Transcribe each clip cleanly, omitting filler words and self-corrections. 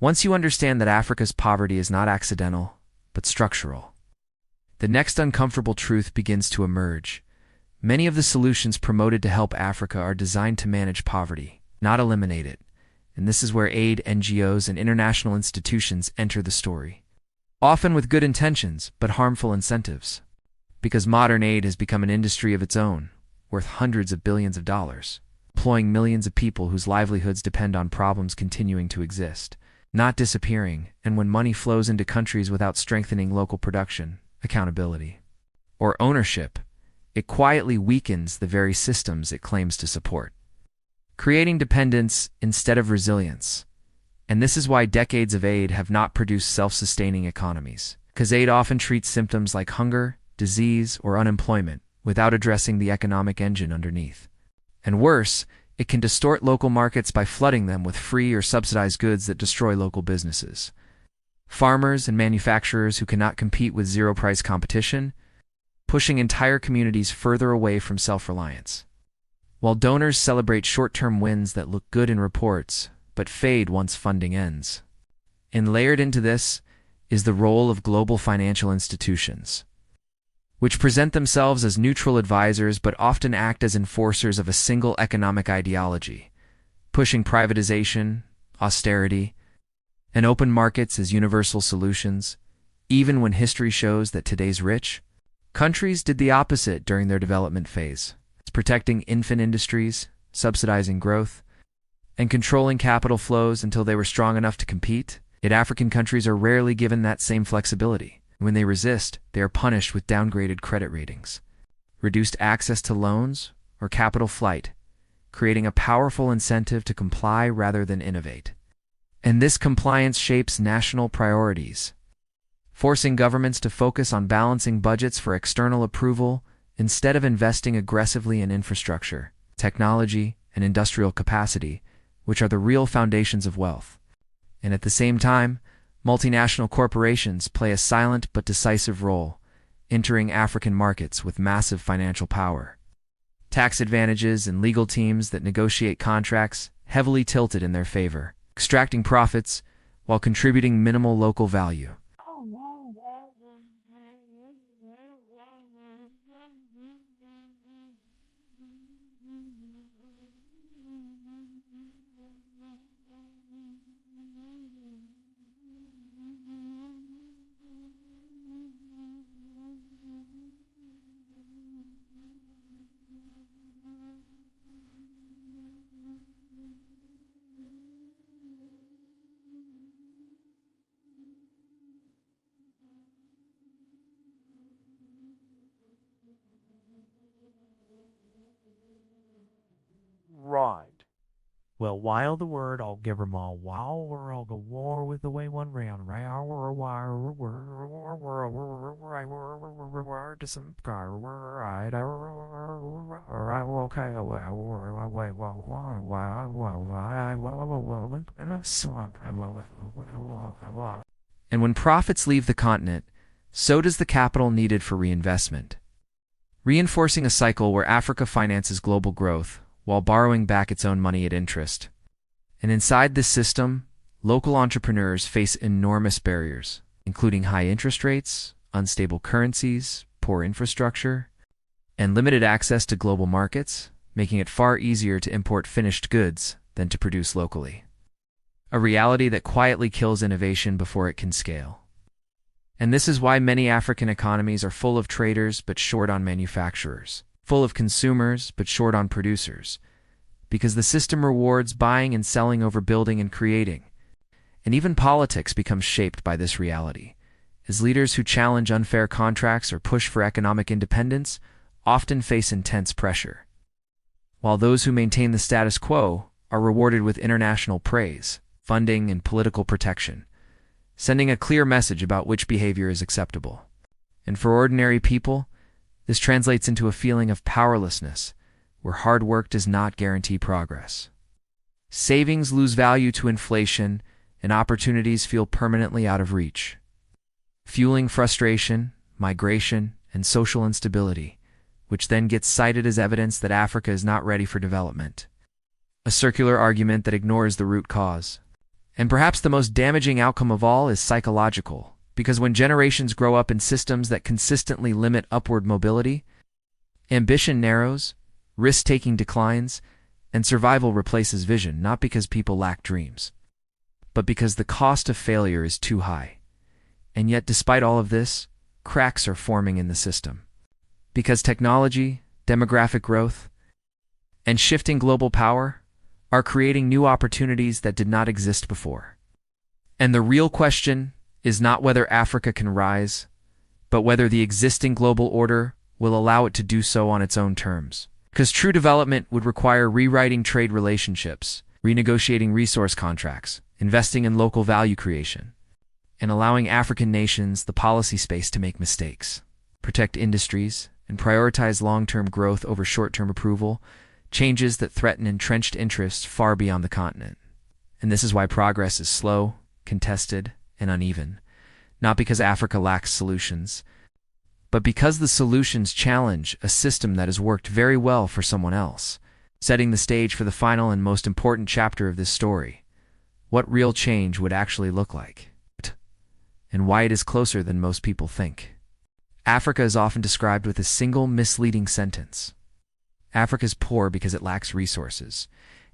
Once you understand that Africa's poverty is not accidental, but structural, the next uncomfortable truth begins to emerge. Many of the solutions promoted to help Africa are designed to manage poverty, not eliminate it. And this is where aid, NGOs, and international institutions enter the story. Often with good intentions, but harmful incentives. Because modern aid has become an industry of its own, worth hundreds of billions of dollars, employing millions of people whose livelihoods depend on problems continuing to exist, not disappearing, and when money flows into countries without strengthening local production, accountability, or ownership, it quietly weakens the very systems it claims to support, creating dependence instead of resilience. And this is why decades of aid have not produced self-sustaining economies, because aid often treats symptoms like hunger, disease, or unemployment without addressing the economic engine underneath. And worse, it can distort local markets by flooding them with free or subsidized goods that destroy local businesses. Farmers and manufacturers who cannot compete with zero-price competition, pushing entire communities further away from self-reliance. While donors celebrate short-term wins that look good in reports, but fade once funding ends. And layered into this is the role of global financial institutions, which present themselves as neutral advisors but often act as enforcers of a single economic ideology, pushing privatization, austerity, and open markets as universal solutions, even when history shows that today's rich countries did the opposite during their development phase. It's protecting infant industries, subsidizing growth, and controlling capital flows until they were strong enough to compete. Yet African countries are rarely given that same flexibility. When they resist, they are punished with downgraded credit ratings, reduced access to loans, or capital flight, creating a powerful incentive to comply rather than innovate. And this compliance shapes national priorities, forcing governments to focus on balancing budgets for external approval instead of investing aggressively in infrastructure, technology, and industrial capacity, which are the real foundations of wealth. And at the same time, multinational corporations play a silent but decisive role, entering African markets with massive financial power. Tax advantages and legal teams that negotiate contracts heavily tilted in their favor, extracting profits while contributing minimal local value. Right. Well, while the word, I'll give them all wow, or I'll go war with the way one round, to some guy, right, okay, And when profits leave the continent, so does the capital needed for reinvestment, reinforcing a cycle where Africa finances global growth while borrowing back its own money at interest. And inside this system, local entrepreneurs face enormous barriers, including high interest rates, unstable currencies, poor infrastructure, and limited access to global markets, making it far easier to import finished goods than to produce locally. A reality that quietly kills innovation before it can scale. And this is why many African economies are full of traders but short on manufacturers, full of consumers but short on producers, because the system rewards buying and selling over building and creating. And even politics becomes shaped by this reality, as leaders who challenge unfair contracts or push for economic independence often face intense pressure, while those who maintain the status quo are rewarded with international praise, funding, and political protection, sending a clear message about which behavior is acceptable. And for ordinary people, this translates into a feeling of powerlessness, where hard work does not guarantee progress. Savings lose value to inflation, and opportunities feel permanently out of reach, fueling frustration, migration, and social instability, which then gets cited as evidence that Africa is not ready for development. A circular argument that ignores the root cause. And perhaps the most damaging outcome of all is psychological, because when generations grow up in systems that consistently limit upward mobility, ambition narrows, risk-taking declines, and survival replaces vision, not because people lack dreams, but because the cost of failure is too high. And yet, despite all of this, cracks are forming in the system. Because technology, demographic growth, and shifting global power are creating new opportunities that did not exist before. And the real question is not whether Africa can rise, but whether the existing global order will allow it to do so on its own terms. Because true development would require rewriting trade relationships, renegotiating resource contracts, investing in local value creation, and allowing African nations the policy space to make mistakes, protect industries, and prioritize long-term growth over short-term approval, changes that threaten entrenched interests far beyond the continent. And this is why progress is slow, contested, and uneven, not because Africa lacks solutions, but because the solutions challenge a system that has worked very well for someone else, setting the stage for the final and most important chapter of this story: what real change would actually look like, and why it is closer than most people think. Africa is often described with a single misleading sentence. Africa is poor because it lacks resources,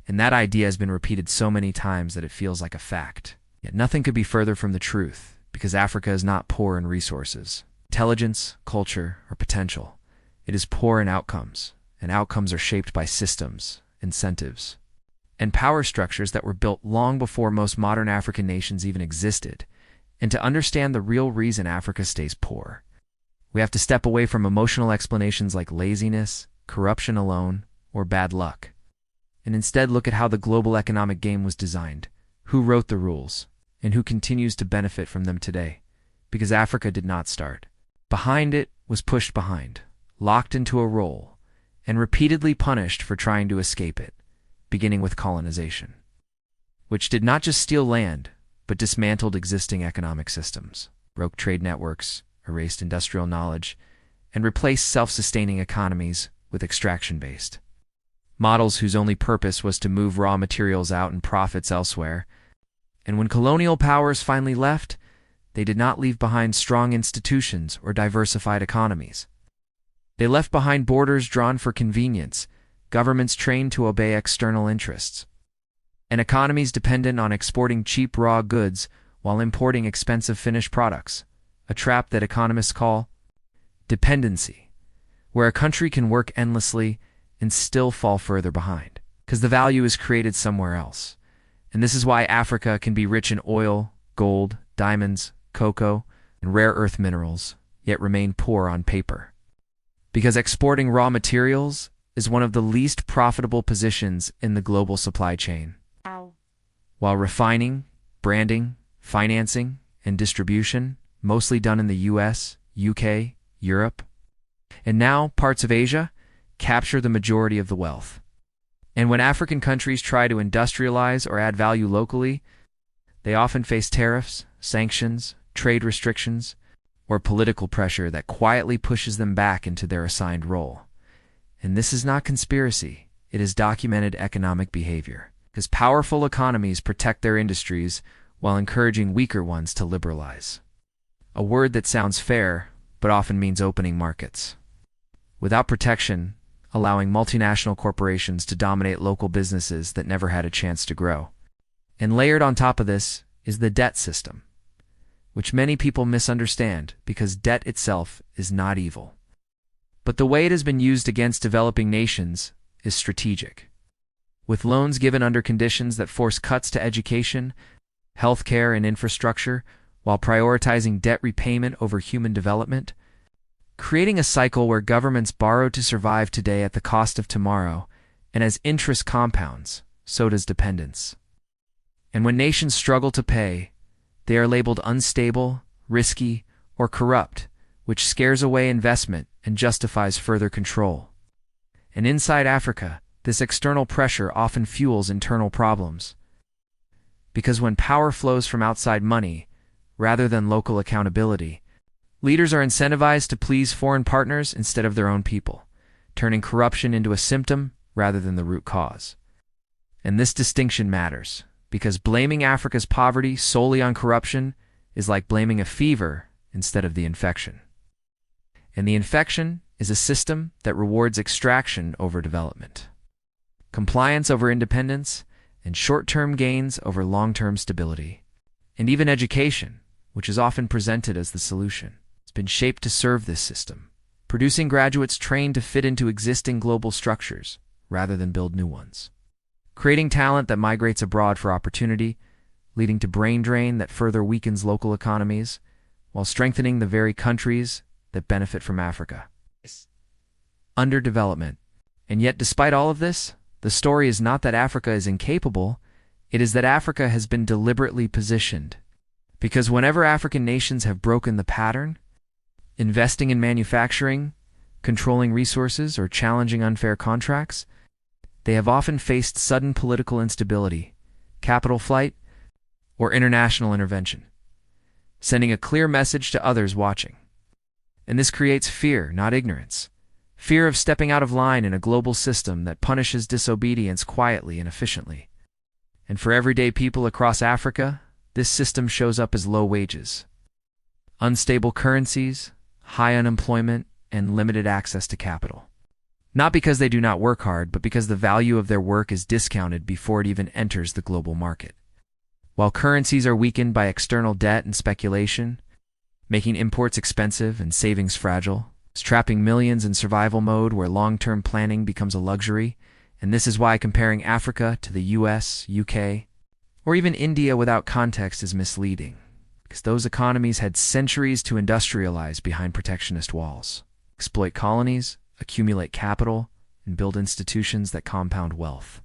and that idea has been repeated so many times that it feels like a fact. Yet nothing could be further from the truth, because Africa is not poor in resources, intelligence, culture, or potential. It is poor in outcomes, and outcomes are shaped by systems, incentives, and power structures that were built long before most modern African nations even existed. And to understand the real reason Africa stays poor, we have to step away from emotional explanations like laziness, corruption alone, or bad luck, and instead look at how the global economic game was designed, who wrote the rules, and who continues to benefit from them today. Because Africa did not start behind, it was pushed behind, locked into a role, and repeatedly punished for trying to escape it, beginning with colonization, which did not just steal land, but dismantled existing economic systems, broke trade networks, erased industrial knowledge, and replaced self-sustaining economies with extraction-based models whose only purpose was to move raw materials out and profits elsewhere. And when colonial powers finally left, they did not leave behind strong institutions or diversified economies. They left behind borders drawn for convenience, governments trained to obey external interests, and economies dependent on exporting cheap raw goods while importing expensive finished products, a trap that economists call dependency, where a country can work endlessly and still fall further behind, because the value is created somewhere else. And this is why Africa can be rich in oil, gold, diamonds, cocoa, and rare earth minerals, yet remain poor on paper. Because exporting raw materials is one of the least profitable positions in the global supply chain, while refining, branding, financing, and distribution, mostly done in the US, UK, Europe, and now parts of Asia, capture the majority of the wealth. And when African countries try to industrialize or add value locally, they often face tariffs, sanctions, trade restrictions, or political pressure that quietly pushes them back into their assigned role. And this is not conspiracy, it is documented economic behavior, because powerful economies protect their industries while encouraging weaker ones to liberalize. A word that sounds fair, but often means opening markets. Without protection, allowing multinational corporations to dominate local businesses that never had a chance to grow. And layered on top of this is the debt system, which many people misunderstand because debt itself is not evil. But the way it has been used against developing nations is strategic, with loans given under conditions that force cuts to education, healthcare, and infrastructure, while prioritizing debt repayment over human development, creating a cycle where governments borrow to survive today at the cost of tomorrow, and as interest compounds, so does dependence. And when nations struggle to pay, they are labeled unstable, risky, or corrupt, which scares away investment and justifies further control. And inside Africa, this external pressure often fuels internal problems. Because when power flows from outside money, rather than local accountability, leaders are incentivized to please foreign partners instead of their own people, turning corruption into a symptom rather than the root cause. And this distinction matters, because blaming Africa's poverty solely on corruption is like blaming a fever instead of the infection. And the infection is a system that rewards extraction over development, compliance over independence, and short-term gains over long-term stability. And even education, which is often presented as the solution, has been shaped to serve this system, producing graduates trained to fit into existing global structures rather than build new ones, creating talent that migrates abroad for opportunity, leading to brain drain that further weakens local economies, while strengthening the very countries that benefit from Africa. Underdevelopment. And yet, despite all of this, the story is not that Africa is incapable, it is that Africa has been deliberately positioned. Because whenever African nations have broken the pattern, investing in manufacturing, controlling resources, or challenging unfair contracts, they have often faced sudden political instability, capital flight, or international intervention, sending a clear message to others watching. And this creates fear, not ignorance. Fear of stepping out of line in a global system that punishes disobedience quietly and efficiently. And for everyday people across Africa, this system shows up as low wages, unstable currencies, high unemployment, and limited access to capital. Not because they do not work hard, but because the value of their work is discounted before it even enters the global market. While currencies are weakened by external debt and speculation, making imports expensive and savings fragile, trapping millions in survival mode where long-term planning becomes a luxury, and this is why comparing Africa to the US, UK, or even India without context is misleading, because those economies had centuries to industrialize behind protectionist walls, exploit colonies, accumulate capital, and build institutions that compound wealth.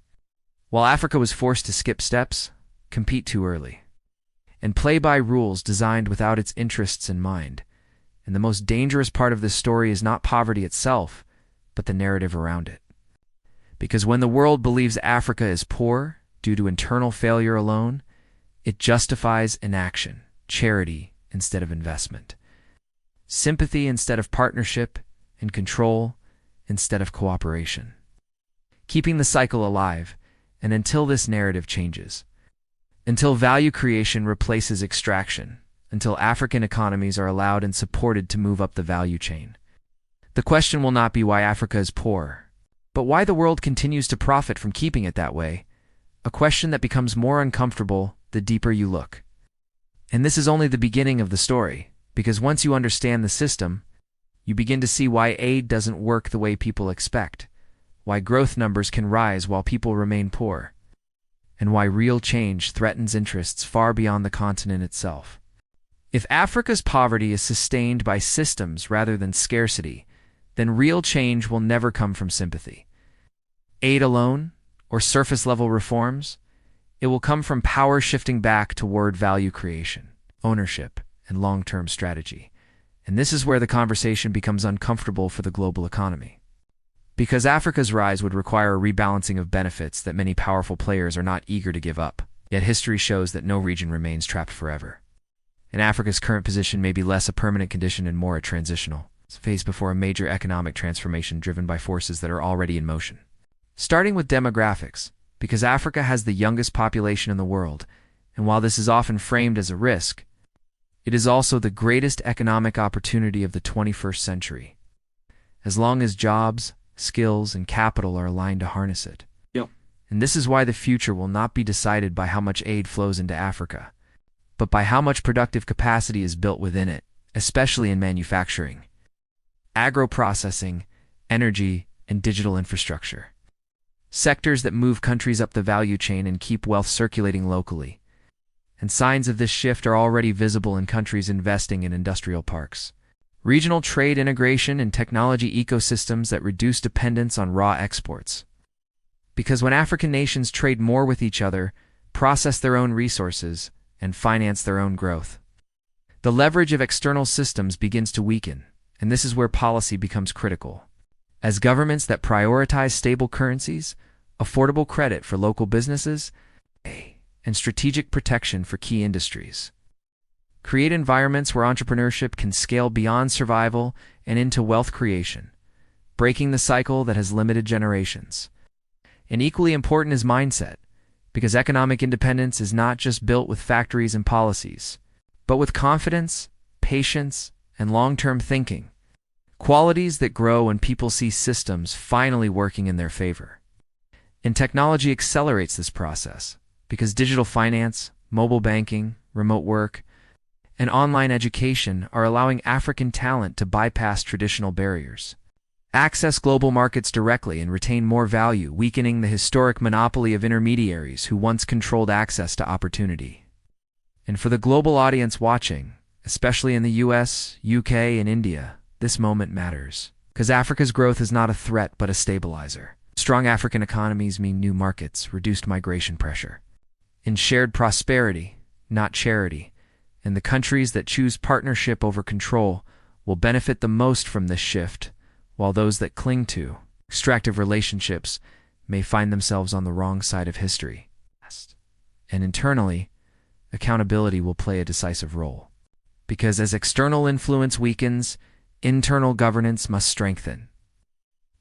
While Africa was forced to skip steps, compete too early, and play by rules designed without its interests in mind. And the most dangerous part of this story is not poverty itself, but the narrative around it. Because when the world believes Africa is poor due to internal failure alone, it justifies inaction, charity instead of investment, sympathy instead of partnership, and control instead of cooperation. Keeping the cycle alive, and until this narrative changes, until value creation replaces extraction, until African economies are allowed and supported to move up the value chain. The question will not be why Africa is poor, but why the world continues to profit from keeping it that way, a question that becomes more uncomfortable the deeper you look. And this is only the beginning of the story, because once you understand the system, you begin to see why aid doesn't work the way people expect, why growth numbers can rise while people remain poor, and why real change threatens interests far beyond the continent itself. If Africa's poverty is sustained by systems rather than scarcity, then real change will never come from sympathy, aid alone, or surface-level reforms. It will come from power shifting back toward value creation, ownership, and long-term strategy. And this is where the conversation becomes uncomfortable for the global economy. Because Africa's rise would require a rebalancing of benefits that many powerful players are not eager to give up. Yet history shows that no region remains trapped forever. And Africa's current position may be less a permanent condition and more a transitional phase before a major economic transformation driven by forces that are already in motion. Starting with demographics, because Africa has the youngest population in the world, and while this is often framed as a risk, it is also the greatest economic opportunity of the 21st century, as long as jobs, skills, and capital are aligned to harness it. Yep. And this is why the future will not be decided by how much aid flows into Africa, but by how much productive capacity is built within it, especially in manufacturing, agro-processing, energy, and digital infrastructure. Sectors that move countries up the value chain and keep wealth circulating locally. And signs of this shift are already visible in countries investing in industrial parks, regional trade integration, and technology ecosystems that reduce dependence on raw exports. Because when African nations trade more with each other, process their own resources, and finance their own growth, the leverage of external systems begins to weaken, and this is where policy becomes critical. As governments that prioritize stable currencies, affordable credit for local businesses, and strategic protection for key industries, create environments where entrepreneurship can scale beyond survival and into wealth creation, breaking the cycle that has limited generations. And equally important is mindset, Because economic independence is not just built with factories and policies, but with confidence, patience, and long-term thinking, qualities that grow when people see systems finally working in their favor. And technology accelerates this process because digital finance, mobile banking, remote work, and online education are allowing African talent to bypass traditional barriers, access global markets directly, and retain more value, weakening the historic monopoly of intermediaries who once controlled access to opportunity. And for the global audience watching, especially in the US, UK, and India, this moment matters, because Africa's growth is not a threat but a stabilizer. Strong African economies mean new markets, reduced migration pressure, and shared prosperity, not charity. And the countries that choose partnership over control will benefit the most from this shift, while those that cling to extractive relationships may find themselves on the wrong side of history. And internally, accountability will play a decisive role. Because as external influence weakens, internal governance must strengthen.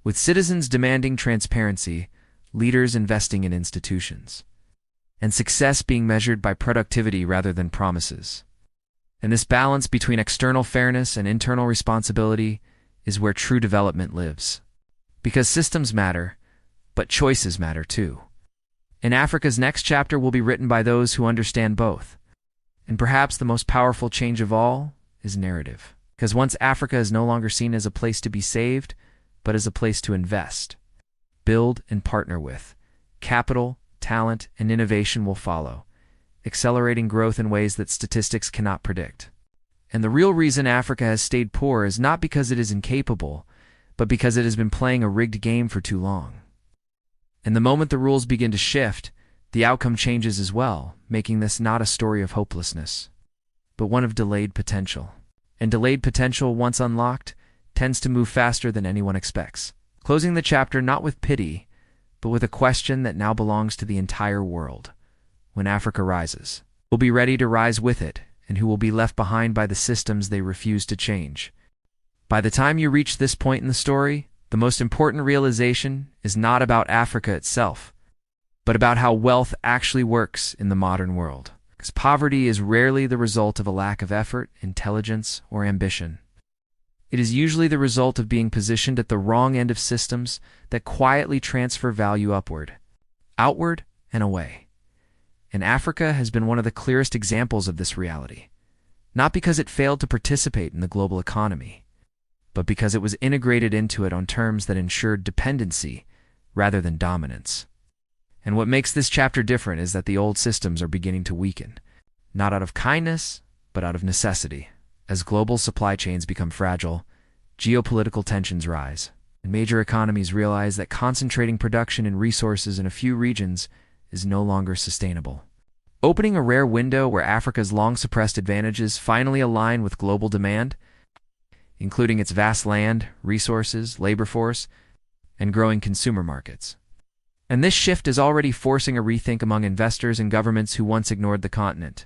With citizens demanding transparency, leaders investing in institutions, and success being measured by productivity rather than promises. And this balance between external fairness and internal responsibility is where true development lives. Because systems matter, but choices matter too. And Africa's next chapter will be written by those who understand both. And perhaps the most powerful change of all is narrative. Because once Africa is no longer seen as a place to be saved, but as a place to invest, build, and partner with, capital, talent, and innovation will follow, accelerating growth in ways that statistics cannot predict. And the real reason Africa has stayed poor is not because it is incapable, but because it has been playing a rigged game for too long. And the moment the rules begin to shift, the outcome changes as well, making this not a story of hopelessness, but one of delayed potential. And delayed potential, once unlocked, tends to move faster than anyone expects, closing the chapter not with pity, but with a question that now belongs to the entire world. When Africa rises, who will be ready to rise with it, and who will be left behind by the systems they refuse to change? By the time you reach this point in the story, the most important realization is not about Africa itself, but about how wealth actually works in the modern world. Because poverty is rarely the result of a lack of effort, intelligence, or ambition. It is usually the result of being positioned at the wrong end of systems that quietly transfer value upward, outward, and away. And Africa has been one of the clearest examples of this reality, not because it failed to participate in the global economy, but because it was integrated into it on terms that ensured dependency rather than dominance. And what makes this chapter different is that the old systems are beginning to weaken, not out of kindness, but out of necessity. As global supply chains become fragile, geopolitical tensions rise, and major economies realize that concentrating production and resources in a few regions is no longer sustainable. Opening a rare window where Africa's long-suppressed advantages finally align with global demand, including its vast land, resources, labor force, and growing consumer markets. And this shift is already forcing a rethink among investors and governments who once ignored the continent.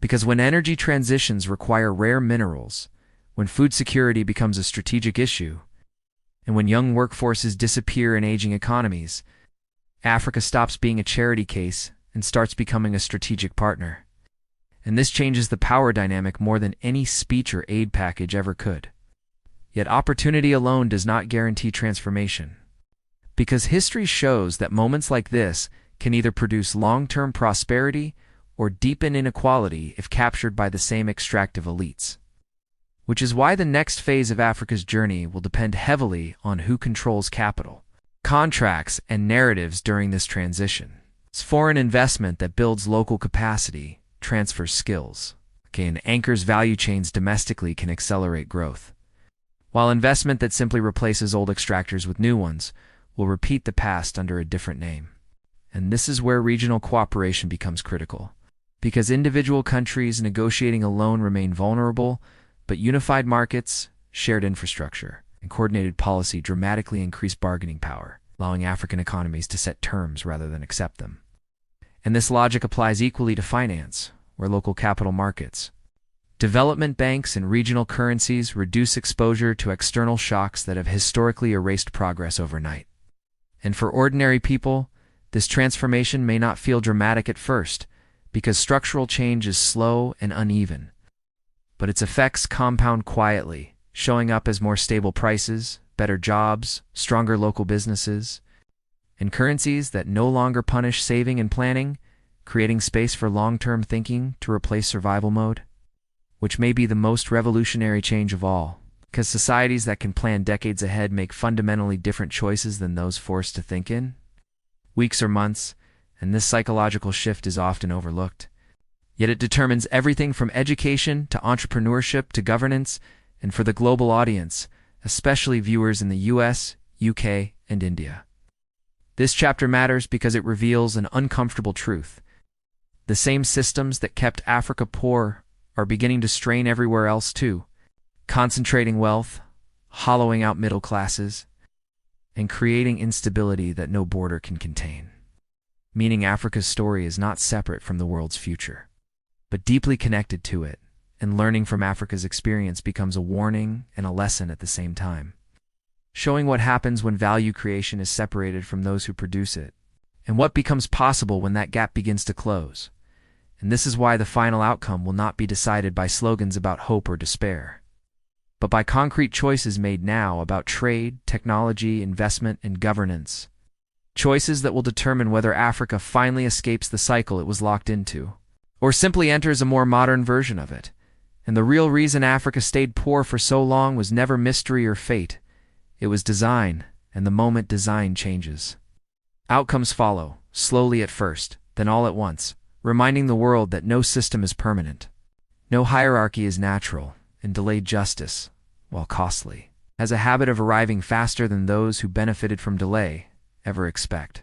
Because when energy transitions require rare minerals, when food security becomes a strategic issue, and when young workforces disappear in aging economies, Africa stops being a charity case and starts becoming a strategic partner. And this changes the power dynamic more than any speech or aid package ever could. Yet opportunity alone does not guarantee transformation. Because history shows that moments like this can either produce long-term prosperity or deepen inequality if captured by the same extractive elites. Which is why the next phase of Africa's journey will depend heavily on who controls capital, contracts, and narratives during this transition. It's foreign investment that builds local capacity, transfers skills, and anchors value chains domestically can accelerate growth. While investment that simply replaces old extractors with new ones will repeat the past under a different name. And this is where regional cooperation becomes critical. Because individual countries negotiating alone remain vulnerable, but unified markets, shared infrastructure, and coordinated policy dramatically increase bargaining power, allowing African economies to set terms rather than accept them. And this logic applies equally to finance, where local capital markets, development banks, and regional currencies reduce exposure to external shocks that have historically erased progress overnight. And for ordinary people, This transformation may not feel dramatic at first, because structural change is slow and uneven. But its effects compound quietly, showing up as more stable prices, better jobs, stronger local businesses, and currencies that no longer punish saving and planning, creating space for long-term thinking to replace survival mode, which may be the most revolutionary change of all, because societies that can plan decades ahead make fundamentally different choices than those forced to think in weeks or months, and this psychological shift is often overlooked. Yet it determines everything from education to entrepreneurship to governance, and for the global audience, especially viewers in the US, UK, and India. This chapter matters because it reveals an uncomfortable truth. The same systems that kept Africa poor are beginning to strain everywhere else too, concentrating wealth, hollowing out middle classes, and creating instability that no border can contain. Meaning Africa's story is not separate from the world's future, but deeply connected to it, and learning from Africa's experience becomes a warning and a lesson at the same time, showing what happens when value creation is separated from those who produce it, and what becomes possible when that gap begins to close. And this is why the final outcome will not be decided by slogans about hope or despair, but by concrete choices made now about trade, technology, investment, and governance. Choices that will determine whether Africa finally escapes the cycle it was locked into, or simply enters a more modern version of it. And the real reason Africa stayed poor for so long was never mystery or fate. It was design, and the moment design changes, outcomes follow, slowly at first, then all at once, reminding the world that no system is permanent. No hierarchy is natural, and delayed justice, while costly, has a habit of arriving faster than those who benefited from delay ever expect.